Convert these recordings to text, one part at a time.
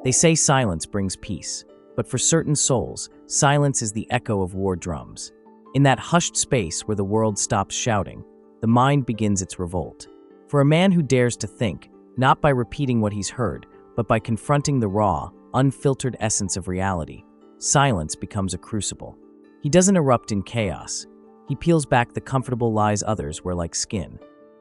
They say silence brings peace, but for certain souls, silence is the echo of war drums. In that hushed space where the world stops shouting, the mind begins its revolt. For a man who dares to think, not by repeating what he's heard, but by confronting the raw, unfiltered essence of reality, silence becomes a crucible. He doesn't erupt in chaos. He peels back the comfortable lies others wear like skin.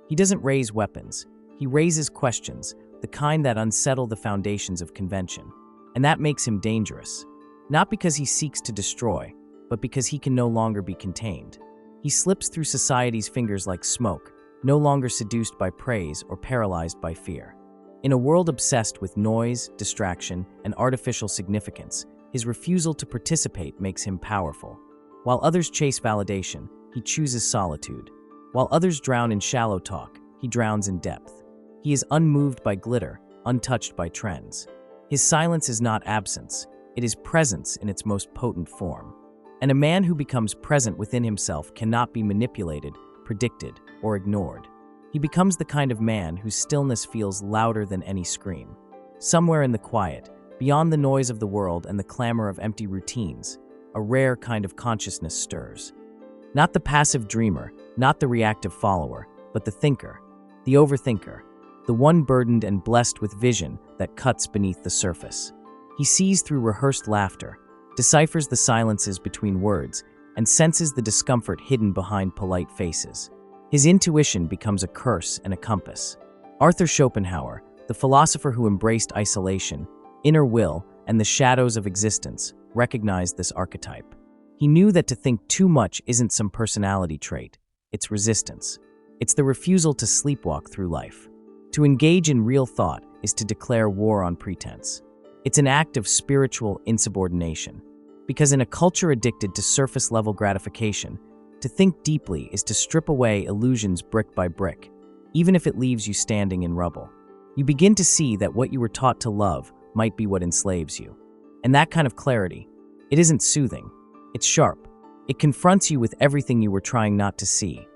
He doesn't raise weapons. He raises questions, the kind that unsettle the foundations of convention. And that makes him dangerous. Not because he seeks to destroy, but because he can no longer be contained. He slips through society's fingers like smoke, no longer seduced by praise or paralyzed by fear. In a world obsessed with noise, distraction, and artificial significance, his refusal to participate makes him powerful. While others chase validation, he chooses solitude. While others drown in shallow talk, he drowns in depth. He is unmoved by glitter, untouched by trends. His silence is not absence, it is presence in its most potent form. And a man who becomes present within himself cannot be manipulated, predicted, or ignored. He becomes the kind of man whose stillness feels louder than any scream. Somewhere in the quiet, beyond the noise of the world and the clamor of empty routines, a rare kind of consciousness stirs. Not the passive dreamer, not the reactive follower, but the thinker, the overthinker, the one burdened and blessed with vision that cuts beneath the surface. He sees through rehearsed laughter, deciphers the silences between words, and senses the discomfort hidden behind polite faces. His intuition becomes a curse and a compass. Arthur Schopenhauer, the philosopher who embraced isolation, inner will, and the shadows of existence, recognized this archetype. He knew that to think too much isn't some personality trait, it's resistance. It's the refusal to sleepwalk through life. To engage in real thought is to declare war on pretense. It's an act of spiritual insubordination. Because in a culture addicted to surface-level gratification, to think deeply is to strip away illusions brick by brick, even if it leaves you standing in rubble. You begin to see that what you were taught to love might be what enslaves you. And that kind of clarity, it isn't soothing, it's sharp. It confronts you with everything you were trying not to see.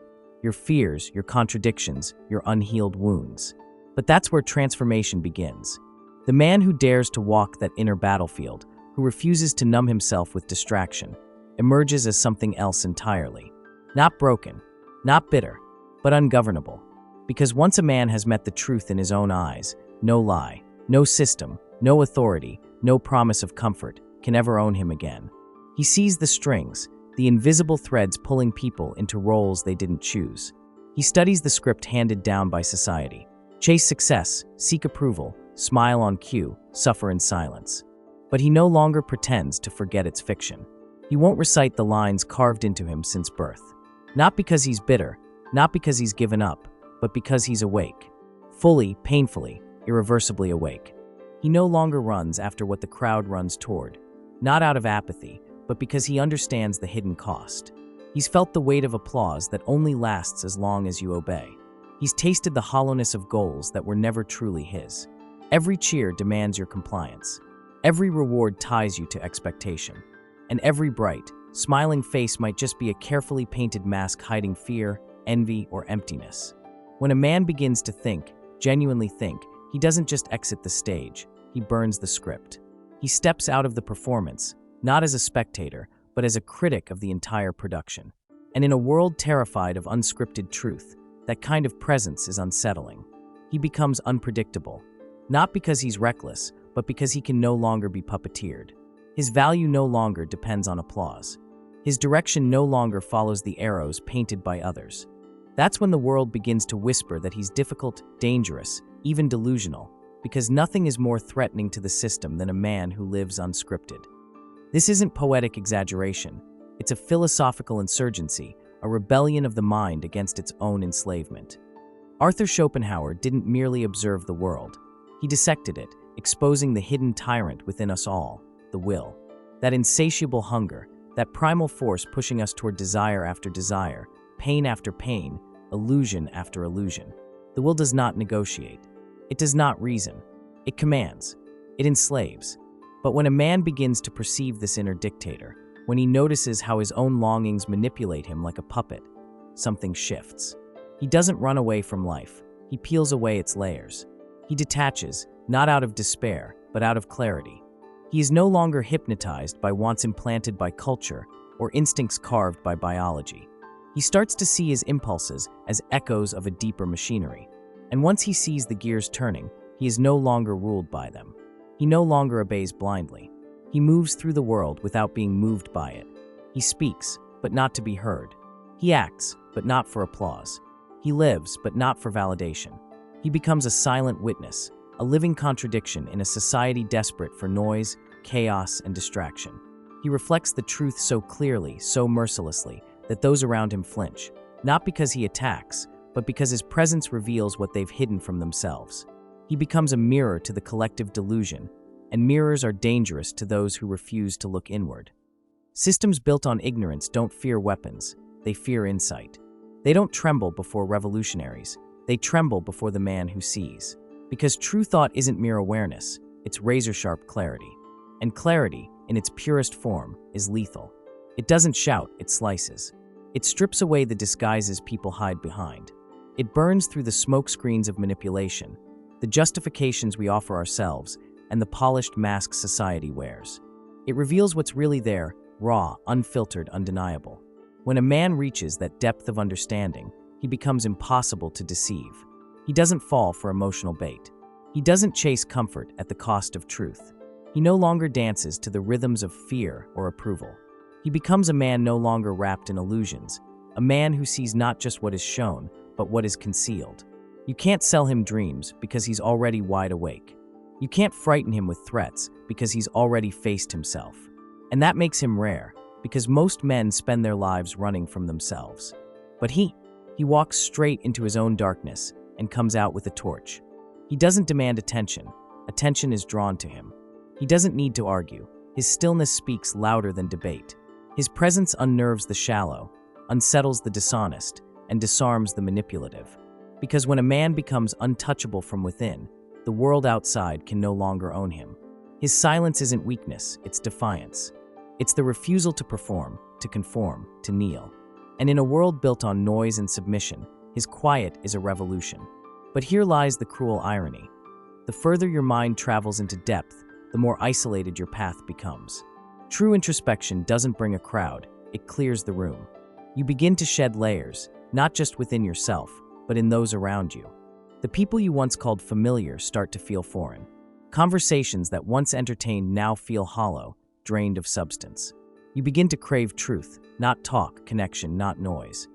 Your fears, your contradictions, your unhealed wounds. But that's where transformation begins. The man who dares to walk that inner battlefield, who refuses to numb himself with distraction, emerges as something else entirely. Not broken, not bitter, but ungovernable. Because once a man has met the truth in his own eyes, no lie, no system, no authority, no promise of comfort can ever own him again. He sees the strings, the invisible threads pulling people into roles they didn't choose. He studies the script handed down by society. Chase success, seek approval, smile on cue, suffer in silence. But he no longer pretends to forget its fiction. He won't recite the lines carved into him since birth. Not because he's bitter, not because he's given up, but because he's awake. Fully, painfully, irreversibly awake. He no longer runs after what the crowd runs toward. Not out of apathy, but because he understands the hidden cost. He's felt the weight of applause that only lasts as long as you obey. He's tasted the hollowness of goals that were never truly his. Every cheer demands your compliance. Every reward ties you to expectation. And every bright, smiling face might just be a carefully painted mask hiding fear, envy, or emptiness. When a man begins to think, genuinely think, he doesn't just exit the stage, he burns the script. He steps out of the performance, not as a spectator, but as a critic of the entire production. And in a world terrified of unscripted truth, that kind of presence is unsettling. He becomes unpredictable, not because he's reckless, but because he can no longer be puppeteered. His value no longer depends on applause. His direction no longer follows the arrows painted by others. That's when the world begins to whisper that he's difficult, dangerous, even delusional, because nothing is more threatening to the system than a man who lives unscripted. This isn't poetic exaggeration. It's a philosophical insurgency, a rebellion of the mind against its own enslavement. Arthur Schopenhauer didn't merely observe the world. He dissected it, exposing the hidden tyrant within us all, the will. That insatiable hunger, that primal force pushing us toward desire after desire, pain after pain, illusion after illusion. The will does not negotiate. It does not reason. It commands. It enslaves. But when a man begins to perceive this inner dictator, when he notices how his own longings manipulate him like a puppet, something shifts. He doesn't run away from life. He peels away its layers. He detaches, not out of despair, but out of clarity. He is no longer hypnotized by wants implanted by culture or instincts carved by biology. He starts to see his impulses as echoes of a deeper machinery. And once he sees the gears turning, he is no longer ruled by them. He no longer obeys blindly. He moves through the world without being moved by it. He speaks, but not to be heard. He acts, but not for applause. He lives, but not for validation. He becomes a silent witness, a living contradiction in a society desperate for noise, chaos, and distraction. He reflects the truth so clearly, so mercilessly, that those around him flinch, not because he attacks, but because his presence reveals what they've hidden from themselves. He becomes a mirror to the collective delusion, and mirrors are dangerous to those who refuse to look inward. Systems built on ignorance don't fear weapons, they fear insight. They don't tremble before revolutionaries, they tremble before the man who sees. Because true thought isn't mere awareness, it's razor-sharp clarity. And clarity, in its purest form, is lethal. It doesn't shout, it slices. It strips away the disguises people hide behind. It burns through the smoke screens of manipulation, the justifications we offer ourselves, and the polished mask society wears. It reveals what's really there, raw, unfiltered, undeniable. When a man reaches that depth of understanding, he becomes impossible to deceive. He doesn't fall for emotional bait. He doesn't chase comfort at the cost of truth. He no longer dances to the rhythms of fear or approval. He becomes a man no longer wrapped in illusions, a man who sees not just what is shown, but what is concealed. You can't sell him dreams because he's already wide awake. You can't frighten him with threats because he's already faced himself. And that makes him rare, because most men spend their lives running from themselves. But he walks straight into his own darkness and comes out with a torch. He doesn't demand attention. Attention is drawn to him. He doesn't need to argue. His stillness speaks louder than debate. His presence unnerves the shallow, unsettles the dishonest, and disarms the manipulative. Because when a man becomes untouchable from within, the world outside can no longer own him. His silence isn't weakness, it's defiance. It's the refusal to perform, to conform, to kneel. And in a world built on noise and submission, his quiet is a revolution. But here lies the cruel irony. The further your mind travels into depth, the more isolated your path becomes. True introspection doesn't bring a crowd, it clears the room. You begin to shed layers, not just within yourself, but in those around you. The people you once called familiar start to feel foreign. Conversations that once entertained now feel hollow, drained of substance. You begin to crave truth, not talk, connection, not noise.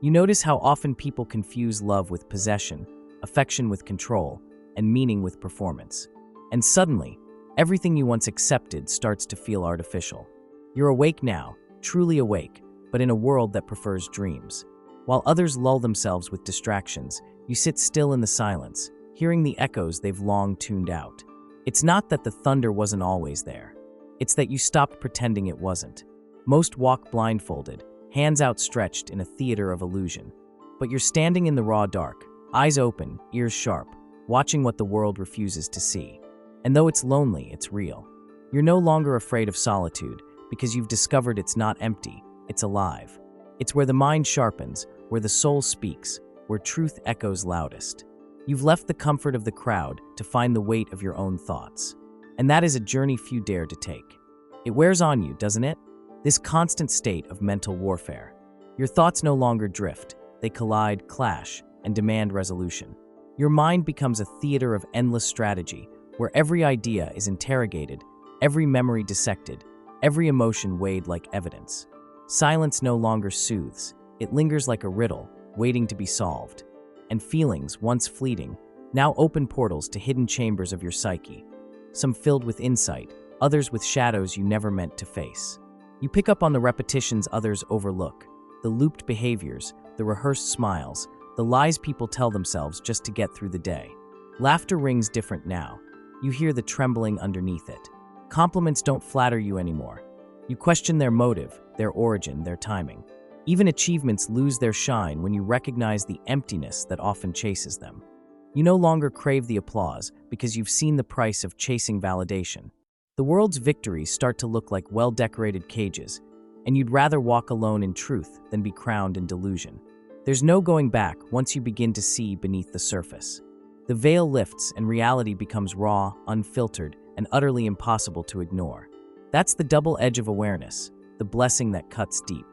You notice how often people confuse love with possession, affection with control, and meaning with performance. And suddenly, everything you once accepted starts to feel artificial. You're awake now, truly awake, but in a world that prefers dreams. While others lull themselves with distractions, you sit still in the silence, hearing the echoes they've long tuned out. It's not that the thunder wasn't always there. It's that you stopped pretending it wasn't. Most walk blindfolded, hands outstretched in a theater of illusion. But you're standing in the raw dark, eyes open, ears sharp, watching what the world refuses to see. And though it's lonely, it's real. You're no longer afraid of solitude because you've discovered it's not empty, it's alive. It's where the mind sharpens, where the soul speaks, where truth echoes loudest. You've left the comfort of the crowd to find the weight of your own thoughts. And that is a journey few dare to take. It wears on you, doesn't it? This constant state of mental warfare. Your thoughts no longer drift, they collide, clash, and demand resolution. Your mind becomes a theater of endless strategy, where every idea is interrogated, every memory dissected, every emotion weighed like evidence. Silence no longer soothes, it lingers like a riddle, waiting to be solved. And feelings, once fleeting, now open portals to hidden chambers of your psyche. Some filled with insight, others with shadows you never meant to face. You pick up on the repetitions others overlook, the looped behaviors, the rehearsed smiles, the lies people tell themselves just to get through the day. Laughter rings different now. You hear the trembling underneath it. Compliments don't flatter you anymore. You question their motive, their origin, their timing. Even achievements lose their shine when you recognize the emptiness that often chases them. You no longer crave the applause because you've seen the price of chasing validation. The world's victories start to look like well-decorated cages, and you'd rather walk alone in truth than be crowned in delusion. There's no going back once you begin to see beneath the surface. The veil lifts and reality becomes raw, unfiltered, and utterly impossible to ignore. That's the double edge of awareness, the blessing that cuts deep.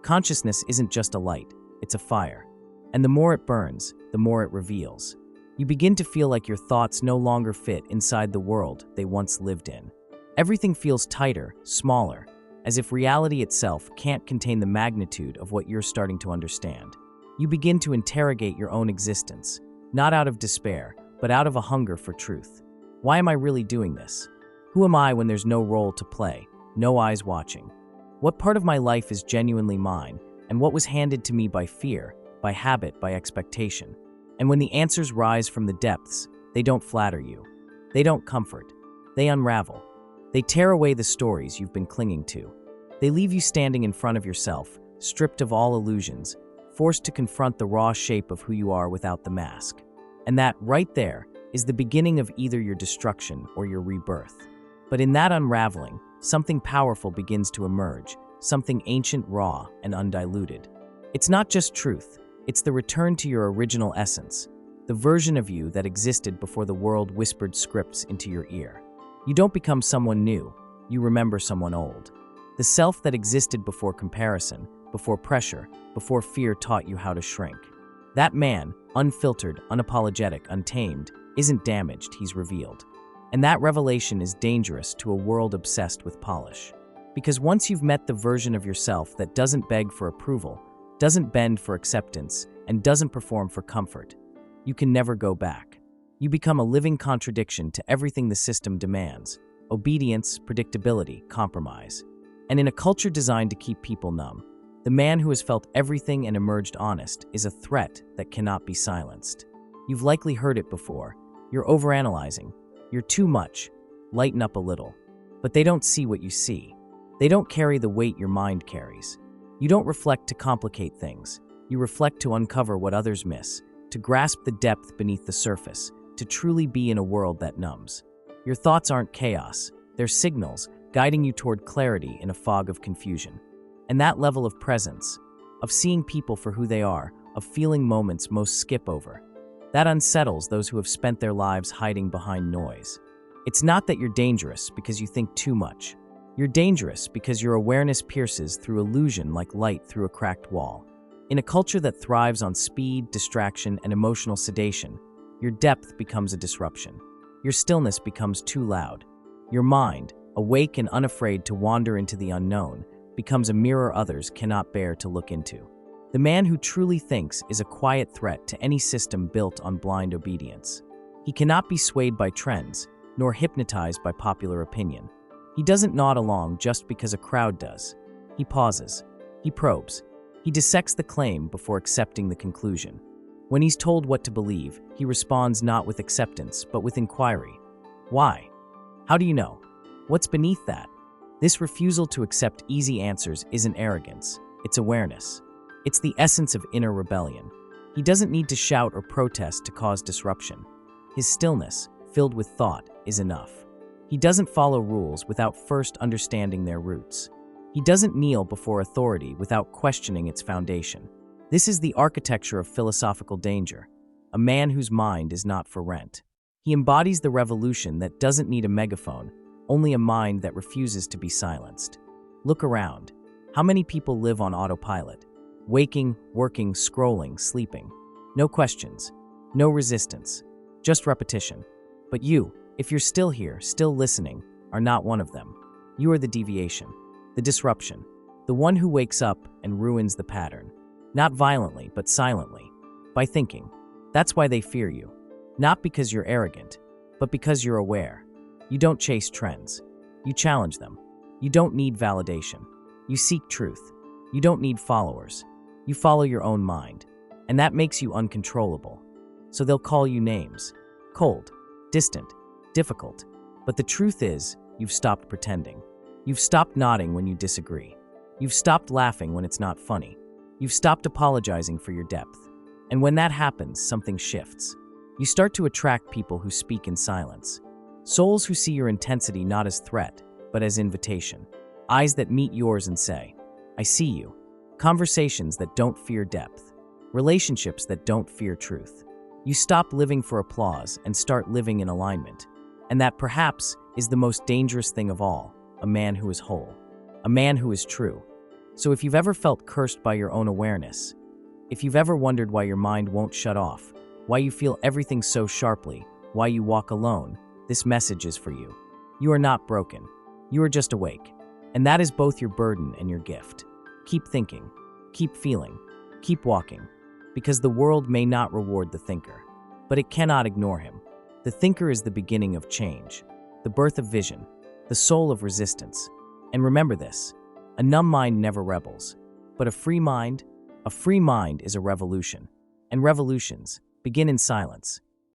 Consciousness isn't just a light, it's a fire. And the more it burns, the more it reveals. You begin to feel like your thoughts no longer fit inside the world they once lived in. Everything feels tighter, smaller, as if reality itself can't contain the magnitude of what you're starting to understand. You begin to interrogate your own existence, not out of despair, but out of a hunger for truth. Why am I really doing this? Who am I when there's no role to play, no eyes watching? What part of my life is genuinely mine, and what was handed to me by fear, by habit, by expectation? And when the answers rise from the depths, they don't flatter you. They don't comfort. They unravel. They tear away the stories you've been clinging to. They leave you standing in front of yourself, stripped of all illusions, forced to confront the raw shape of who you are without the mask. And that, right there, is the beginning of either your destruction or your rebirth. But in that unraveling, something powerful begins to emerge, something ancient, raw, and undiluted. It's not just truth. It's the return to your original essence, the version of you that existed before the world whispered scripts into your ear. You don't become someone new, you remember someone old. The self that existed before comparison, before pressure, before fear taught you how to shrink. That man, unfiltered, unapologetic, untamed, isn't damaged, he's revealed. And that revelation is dangerous to a world obsessed with polish. Because once you've met the version of yourself that doesn't beg for approval, doesn't bend for acceptance, and doesn't perform for comfort, you can never go back. You become a living contradiction to everything the system demands: obedience, predictability, compromise. And in a culture designed to keep people numb, the man who has felt everything and emerged honest is a threat that cannot be silenced. You've likely heard it before. You're overanalyzing. You're too much. Lighten up a little. But they don't see what you see. They don't carry the weight your mind carries. You don't reflect to complicate things. You reflect to uncover what others miss, to grasp the depth beneath the surface, to truly be in a world that numbs. Your thoughts aren't chaos. They're signals, guiding you toward clarity in a fog of confusion. And that level of presence, of seeing people for who they are, of feeling moments most skip over, that unsettles those who have spent their lives hiding behind noise. It's not that you're dangerous because you think too much. You're dangerous because your awareness pierces through illusion like light through a cracked wall. In a culture that thrives on speed, distraction, and emotional sedation, your depth becomes a disruption. Your stillness becomes too loud. Your mind, awake and unafraid to wander into the unknown, becomes a mirror others cannot bear to look into. The man who truly thinks is a quiet threat to any system built on blind obedience. He cannot be swayed by trends, nor hypnotized by popular opinion. He doesn't nod along just because a crowd does. He pauses. He probes. He dissects the claim before accepting the conclusion. When he's told what to believe, he responds not with acceptance, but with inquiry. Why? How do you know? What's beneath that? This refusal to accept easy answers isn't arrogance. It's awareness. It's the essence of inner rebellion. He doesn't need to shout or protest to cause disruption. His stillness, filled with thought, is enough. He doesn't follow rules without first understanding their roots. He doesn't kneel before authority without questioning its foundation. This is the architecture of philosophical danger, a man whose mind is not for rent. He embodies the revolution that doesn't need a megaphone, only a mind that refuses to be silenced. Look around. How many people live on autopilot? Waking, working, scrolling, sleeping. No questions, no resistance, just repetition. But you, if you're still here, still listening, are not one of them. You are the deviation, the disruption, the one who wakes up and ruins the pattern. Not violently, but silently, by thinking. That's why they fear you. Not because you're arrogant, but because you're aware. You don't chase trends. You challenge them. You don't need validation. You seek truth. You don't need followers. You follow your own mind. And that makes you uncontrollable. So they'll call you names. Cold, distant, difficult. But the truth is, you've stopped pretending. You've stopped nodding when you disagree. You've stopped laughing when it's not funny. You've stopped apologizing for your depth. And when that happens, something shifts. You start to attract people who speak in silence. Souls who see your intensity not as threat, but as invitation. Eyes that meet yours and say, I see you. Conversations that don't fear depth. Relationships that don't fear truth. You stop living for applause and start living in alignment. and that perhaps is the most dangerous thing of all, a man who is whole, a man who is true. So if you've ever felt cursed by your own awareness, if you've ever wondered why your mind won't shut off, why you feel everything so sharply, why you walk alone, this message is for you. You are not broken. You are just awake. And that is both your burden and your gift. Keep thinking, keep feeling, keep walking, because the world may not reward the thinker, but it cannot ignore him. The thinker is the beginning of change, the birth of vision, the soul of resistance. And remember this, a numb mind never rebels, but a free mind is a revolution. And revolutions begin in silence.